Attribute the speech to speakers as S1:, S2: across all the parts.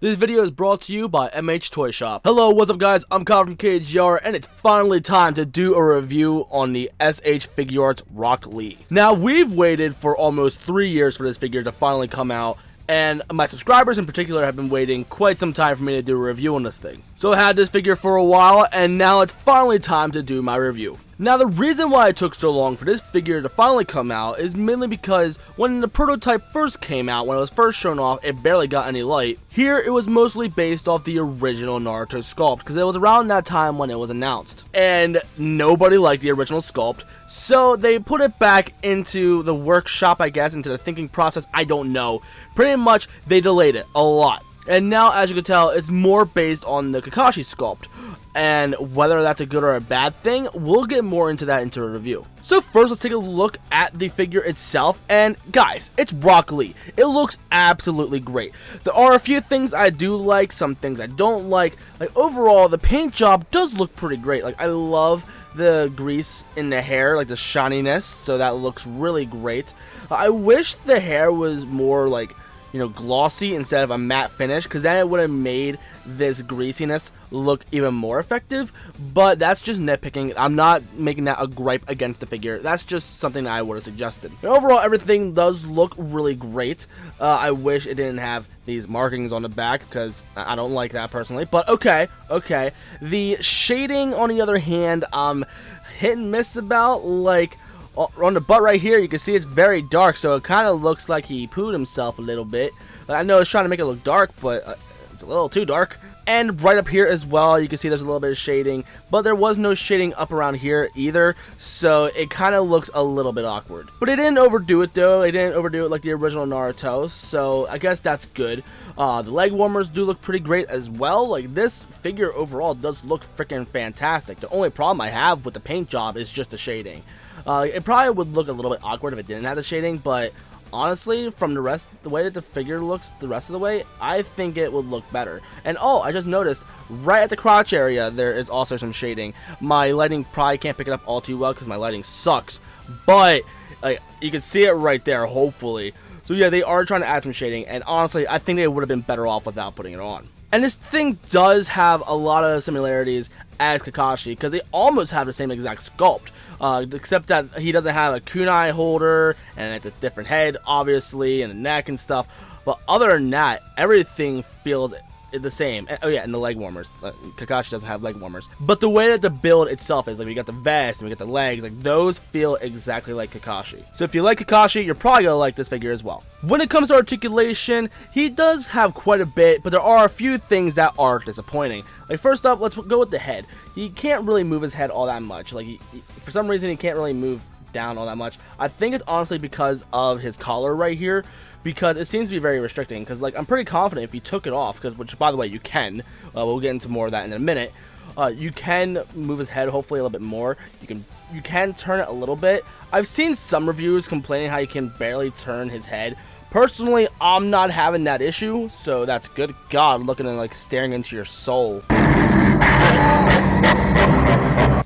S1: This video is brought to you by MH Toy Shop. Hello, what's up guys? I'm Kyle from KGR, and it's finally time to do a review on the SH Figuarts Rock Lee. Now, we've waited for almost 3 years for this figure to finally come out, and my subscribers in particular have been waiting quite some time for me to do a review on this thing. So I had this figure for a while, and now it's finally time to do my review. Now, the reason why it took so long for this figure to finally come out is mainly because when the prototype first came out, when it was first shown off, it barely got any light. Here, it was mostly based off the original Naruto sculpt, because it was around that time when it was announced. And nobody liked the original sculpt, so they put it back into the workshop, I guess, into the thinking process, I don't know. Pretty much, they delayed it a lot. And now, as you can tell, it's more based on the Kakashi sculpt. And whether that's a good or a bad thing, we'll get more into that into a review. So first, let's take a look at the figure itself, and guys, it's Rock Lee. It looks absolutely great. There are a few things I do like, some things I don't like. Like, overall, the paint job does look pretty great. Like, I love the grease in the hair, like the shininess, so that looks really great. I wish the hair was more like, you know, glossy instead of a matte finish, because then it would have made this greasiness look even more effective, but that's just nitpicking. I'm not making that a gripe against the figure. That's just something I would have suggested. And overall, everything does look really great. I wish it didn't have these markings on the back, because I don't like that personally, but okay. The shading, on the other hand, I'm hit and miss about. Like, on the butt right here, you can see it's very dark, so it kind of looks like he pooed himself a little bit. I know it's trying to make it look dark, but it's a little too dark. And right up here as well, you can see there's a little bit of shading, but there was no shading up around here either, so it kind of looks a little bit awkward. But it didn't overdo it though. It didn't overdo it like the original Naruto, so I guess that's good. The leg warmers do look pretty great as well. Like, this figure overall does look freaking fantastic. The only problem I have with the paint job is just the shading. It probably would look a little bit awkward if it didn't have the shading, but honestly, from the way that the figure looks the rest of the way, I think it would look better. And oh, I just noticed, right at the crotch area, there is also some shading. My lighting probably can't pick it up all too well because my lighting sucks, but like, you can see it right there, hopefully. So yeah, they are trying to add some shading, and honestly, I think they would have been better off without putting it on. And this thing does have a lot of similarities as Kakashi, because they almost have the same exact sculpt, except that he doesn't have a kunai holder, and it's a different head, obviously, and the neck and stuff. But other than that, everything feels the same. And, oh yeah, and the leg warmers. Kakashi doesn't have leg warmers. But the way that the build itself is, like, we got the vest and we got the legs, like, those feel exactly like Kakashi. So if you like Kakashi, you're probably gonna like this figure as well. When it comes to articulation, he does have quite a bit, but there are a few things that are disappointing. Like, first up, let's go with the head. He can't really move his head all that much. Like, for some reason, he can't really move down all that much. I think it's honestly because of his collar right here, because it seems to be very restricting. Because, like, I'm pretty confident if you took it off, which by the way you can, we'll get into more of that in a minute. You can move his head hopefully a little bit more. You can turn it a little bit. I've seen some reviews complaining how you can barely turn his head. Personally, I'm not having that issue, so that's good. God, looking at, like, staring into your soul.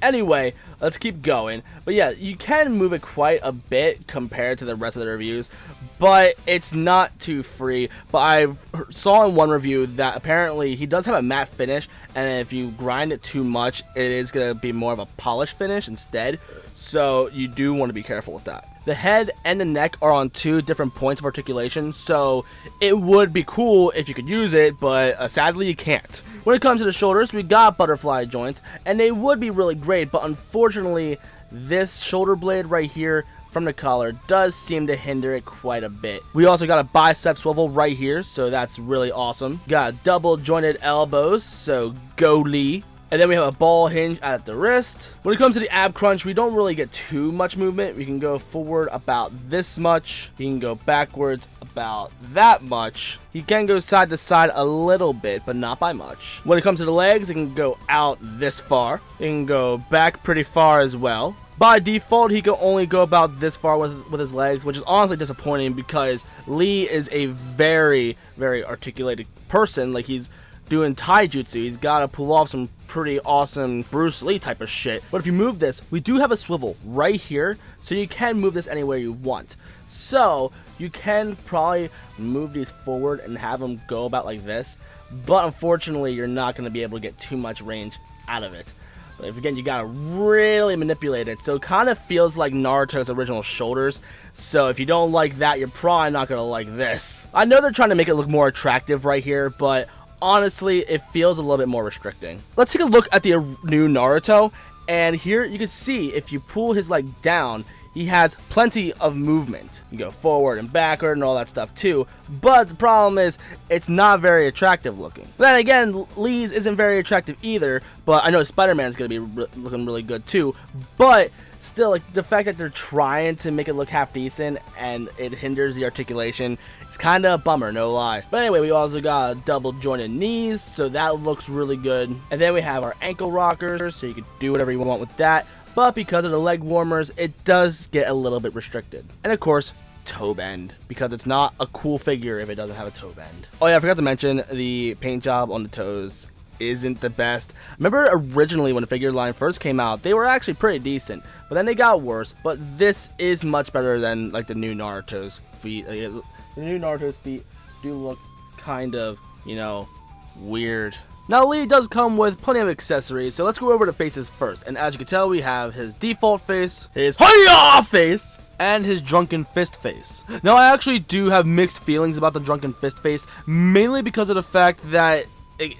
S1: Anyway, let's keep going. But yeah, you can move it quite a bit compared to the rest of the reviews, but it's not too free. But I saw in one review that apparently he does have a matte finish, and if you grind it too much, it is going to be more of a polished finish instead. So you do want to be careful with that. The head and the neck are on 2 different points of articulation, so it would be cool if you could use it, but sadly you can't. When it comes to the shoulders, we got butterfly joints, and they would be really great, but unfortunately, this shoulder blade right here from the collar does seem to hinder it quite a bit. We also got a bicep swivel right here, so that's really awesome. Got double jointed elbows, so go Lee. And then we have a ball hinge at the wrist. When it comes to the ab crunch, we don't really get too much movement. We can go forward about this much. He can go backwards about that much. He can go side to side a little bit, but not by much. When it comes to the legs, it can go out this far. It can go back pretty far as well. By default, he can only go about this far with his legs, which is honestly disappointing because Lee is a very, very articulated person. Like, he's doing taijutsu. He's got to pull off some pretty awesome Bruce Lee type of shit. But if you move this, we do have a swivel right here, so you can move this anywhere you want. So you can probably move these forward and have them go about like this, but unfortunately you're not going to be able to get too much range out of it. If again, you gotta really manipulate it, so it kind of feels like Naruto's original shoulders. So if you don't like that, you're probably not gonna like this. I know they're trying to make it look more attractive right here, but honestly, it feels a little bit more restricting. Let's take a look at the new Naruto, and here you can see if you pull his leg down, he has plenty of movement. You go forward and backward and all that stuff too, but the problem is it's not very attractive looking. But then again, Lee's isn't very attractive either, but I know Spider-Man's gonna be looking really good too, but still, like, the fact that they're trying to make it look half decent and it hinders the articulation, it's kind of a bummer, no lie. But anyway, we also got double jointed knees, so that looks really good. And then we have our ankle rockers, so you can do whatever you want with that. But because of the leg warmers, it does get a little bit restricted. And of course, toe bend, because it's not a cool figure if it doesn't have a toe bend. Oh yeah, I forgot to mention the paint job on the toes isn't the best. Remember originally when the figure line first came out, they were actually pretty decent, but then they got worse. But this is much better than like the new Naruto's feet. The new Naruto's feet do look kind of, you know, weird. Now, Lee does come with plenty of accessories, so let's go over the faces first. And as you can tell, we have his default face, his Hiya face, and his drunken fist face. Now, I actually do have mixed feelings about the drunken fist face, mainly because of the fact that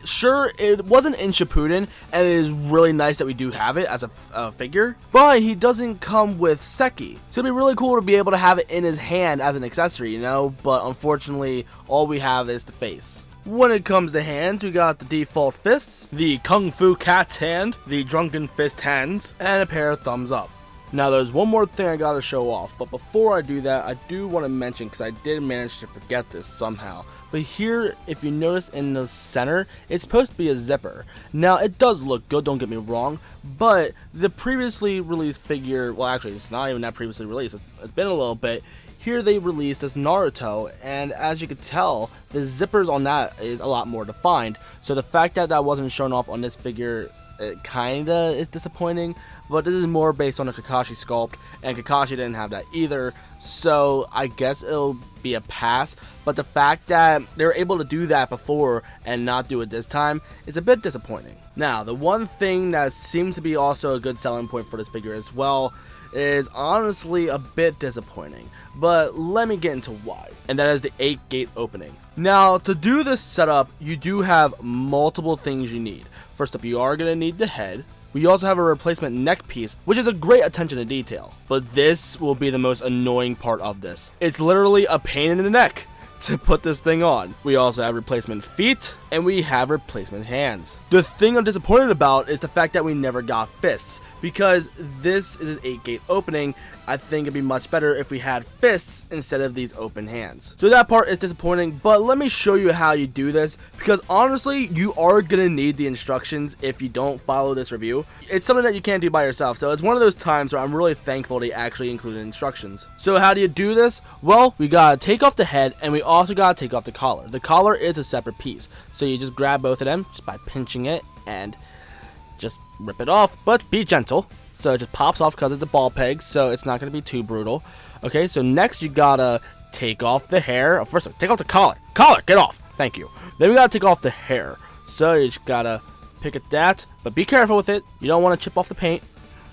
S1: sure, it wasn't in Shippuden, and it is really nice that we do have it as a figure, but he doesn't come with Seki. So it'd be really cool to be able to have it in his hand as an accessory, you know, but unfortunately, all we have is the face. When it comes to hands, we got the default fists, the Kung Fu Cat's hand, the Drunken Fist hands, and a pair of thumbs up. Now there's one more thing I gotta show off, but before I do that, I do want to mention, because I did manage to forget this somehow, but here, if you notice in the center, it's supposed to be a zipper. Now it does look good, don't get me wrong, but the previously released figure, well actually it's not even that previously released, it's been a little bit. Here they released this Naruto, and as you can tell, the zippers on that is a lot more defined. So the fact that that wasn't shown off on this figure, it kinda is disappointing, but this is more based on a Kakashi sculpt, and Kakashi didn't have that either, so I guess it'll be a pass. But the fact that they were able to do that before and not do it this time is a bit disappointing. Now, the one thing that seems to be also a good selling point for this figure as well is honestly a bit disappointing, but let me get into why, and that is the 8-gate opening. Now, to do this setup, you do have multiple things you need. First up, you are going to need the head. We also have a replacement neck piece, which is a great attention to detail, but this will be the most annoying part of this. It's literally a pain in the neck to put this thing on. We also have replacement feet, and we have replacement hands. The thing I'm disappointed about is the fact that we never got fists, because this is an 8-gate opening. I think it'd be much better if we had fists instead of these open hands. So that part is disappointing, but let me show you how you do this, because honestly, you are gonna need the instructions if you don't follow this review. It's something that you can't do by yourself, so it's one of those times where I'm really thankful they actually included instructions. So how do you do this? Well, we gotta take off the head, and we also gotta take off the collar. The collar is a separate piece, so you just grab both of them just by pinching it and just rip it off, but be gentle. So it just pops off because it's a ball peg, so it's not going to be too brutal. Okay, so next you gotta take off the hair. First, take off the collar. Collar, get off. Thank you. Then we gotta take off the hair. So you just gotta pick at that, but be careful with it. You don't want to chip off the paint.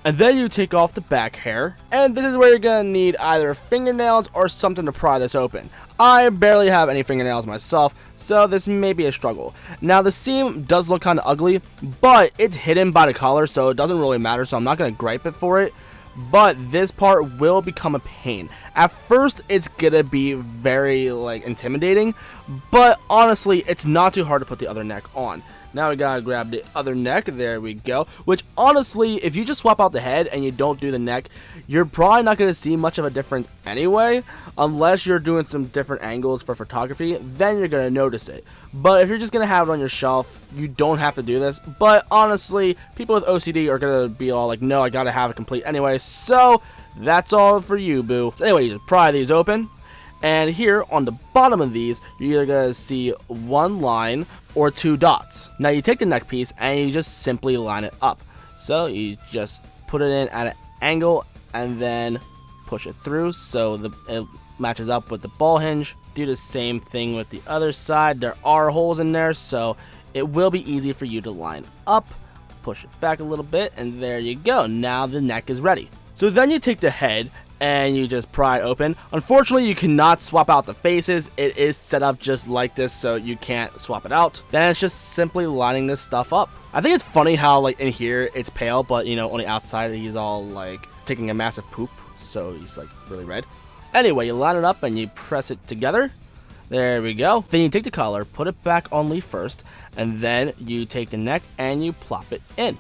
S1: And then you take off the back hair, and this is where you're gonna need either fingernails or something to pry this open. I barely have any fingernails myself, so this may be a struggle. Now the seam does look kind of ugly, but it's hidden by the collar, so it doesn't really matter, so I'm not gonna gripe it for it. But this part will become a pain. At first, it's gonna be very intimidating, but honestly, it's not too hard to put the other neck on. Now we gotta grab the other neck, there we go, which honestly, if you just swap out the head and you don't do the neck, you're probably not gonna see much of a difference anyway, unless you're doing some different angles for photography, then you're gonna notice it. But if you're just gonna have it on your shelf, you don't have to do this. But honestly, people with OCD are gonna be all like, no, I gotta have it complete anyway, so that's all for you, boo. So anyway, you just pry these open, And here on the bottom of these, you're either going to see one line or two dots. Now you take the neck piece and you just simply line it up. So you just put it in at an angle and then push it through so it matches up with the ball hinge. Do the same thing with the other side. There are holes in there, so it will be easy for you to line up. Push it back a little bit, and there you go. Now the neck is ready. So then you take the head and you just pry it open. Unfortunately, you cannot swap out the faces. It is set up just like this, so you can't swap it out. Then it's just simply lining this stuff up. I think it's funny how like in here it's pale, but you know, on the outside he's all like taking a massive poop, so he's like really red. Anyway, you line it up and you press it together. There we go. Then you take the collar, put it back on Lee first, and then you take the neck and you plop it in.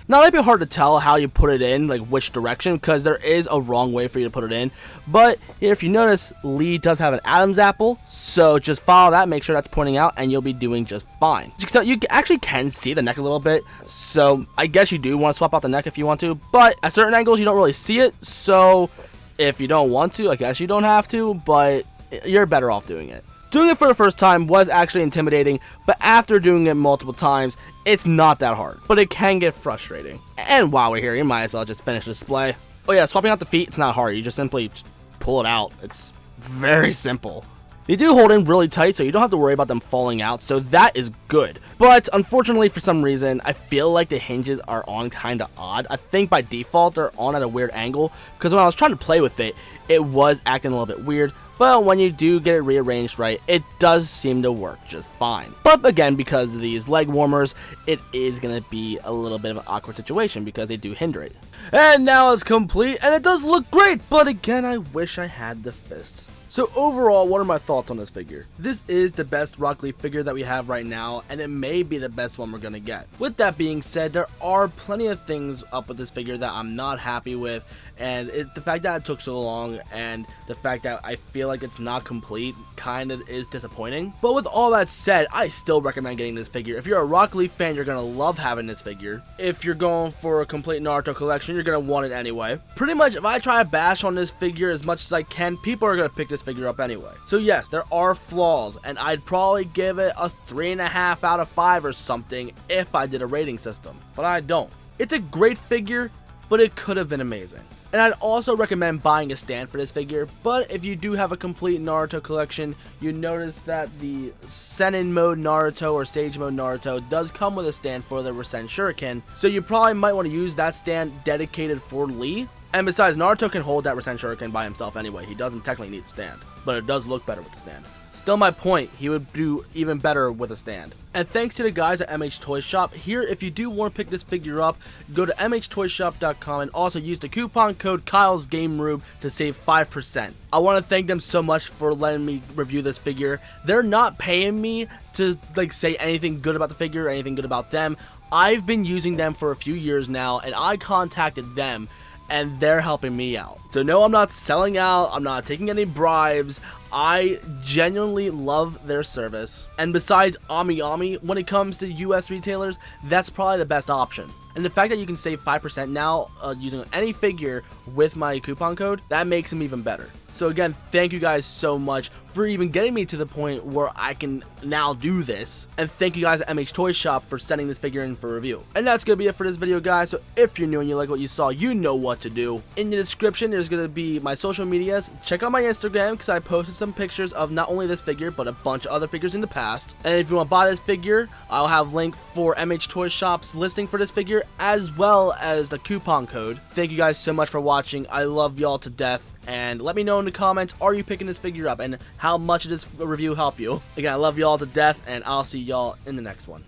S1: Now, it might be hard to tell how you put it in, like which direction, because there is a wrong way for you to put it in. But here, if you notice, Lee does have an Adam's apple, so just follow that, make sure that's pointing out, and you'll be doing just fine. As you can tell, you actually can see the neck a little bit, so I guess you do want to swap out the neck if you want to, but at certain angles, you don't really see it, so if you don't want to, I guess you don't have to, but you're better off doing it. Doing it for the first time was actually intimidating, but after doing it multiple times, it's not that hard, but it can get frustrating. And while we're here, you might as well just finish the display. Oh yeah, swapping out the feet, it's not hard. You just simply pull it out. It's very simple. They do hold in really tight, so you don't have to worry about them falling out, so that is good. But unfortunately, for some reason, I feel like the hinges are on kind of odd. I think by default, they're on at a weird angle, because when I was trying to play with it, it was acting a little bit weird. But when you do get it rearranged right, it does seem to work just fine. But again, because of these leg warmers, it is going to be a little bit of an awkward situation because they do hinder it. And now it's complete, and it does look great, but again, I wish I had the fists. So overall, what are my thoughts on this figure? This is the best Rock Lee figure that we have right now, and it may be the best one we're going to get. With that being said, there are plenty of things up with this figure that I'm not happy with, and the fact that it took so long, and the fact that I feel like it's not complete kind of is disappointing. But with all that said, I still recommend getting this figure. If you're a Rock Lee fan, you're going to love having this figure. If you're going for a complete Naruto collection, you're going to want it anyway. Pretty much, if I try to bash on this figure as much as I can, people are going to pick this figure up anyway. So yes, there are flaws, and I'd probably give it a 3.5 out of 5 or something if I did a rating system, but I don't. It's a great figure, but it could have been amazing. And I'd also recommend buying a stand for this figure, but if you do have a complete Naruto collection, you notice that the Senin mode Naruto or Sage mode Naruto does come with a stand for the Rasen Shuriken, so you probably might want to use that stand dedicated for Lee. And besides, Naruto can hold that Rasen Shuriken by himself anyway. He doesn't technically need a stand, but it does look better with the stand. Still my point, he would do even better with a stand. And thanks to the guys at MH Toy Shop. Here, if you do want to pick this figure up, go to mhtoyshop.com and also use the coupon code KylesGameRube to save 5%. I want to thank them so much for letting me review this figure. They're not paying me to like say anything good about the figure or anything good about them. I've been using them for a few years now, and I contacted them, and they're helping me out. So no, I'm not selling out, I'm not taking any bribes, I genuinely love their service. And besides Ami, when it comes to US retailers, that's probably the best option. And the fact that you can save 5% now using any figure with my coupon code, that makes them even better. So again, thank you guys so much for even getting me to the point where I can now do this. And thank you guys at MH Toy Shop for sending this figure in for review. And that's going to be it for this video, guys. So if you're new and you like what you saw, you know what to do. In the description, there's going to be my social medias. Check out my Instagram because I posted some pictures of not only this figure, but a bunch of other figures in the past. And if you want to buy this figure, I'll have link for MH Toy Shop's listing for this figure, as well as the coupon code. Thank you guys so much for watching. I love y'all to death. And let me know in the comments, are you picking this figure up, and how much did this review help you? Again, I love y'all to death, and I'll see y'all in the next one.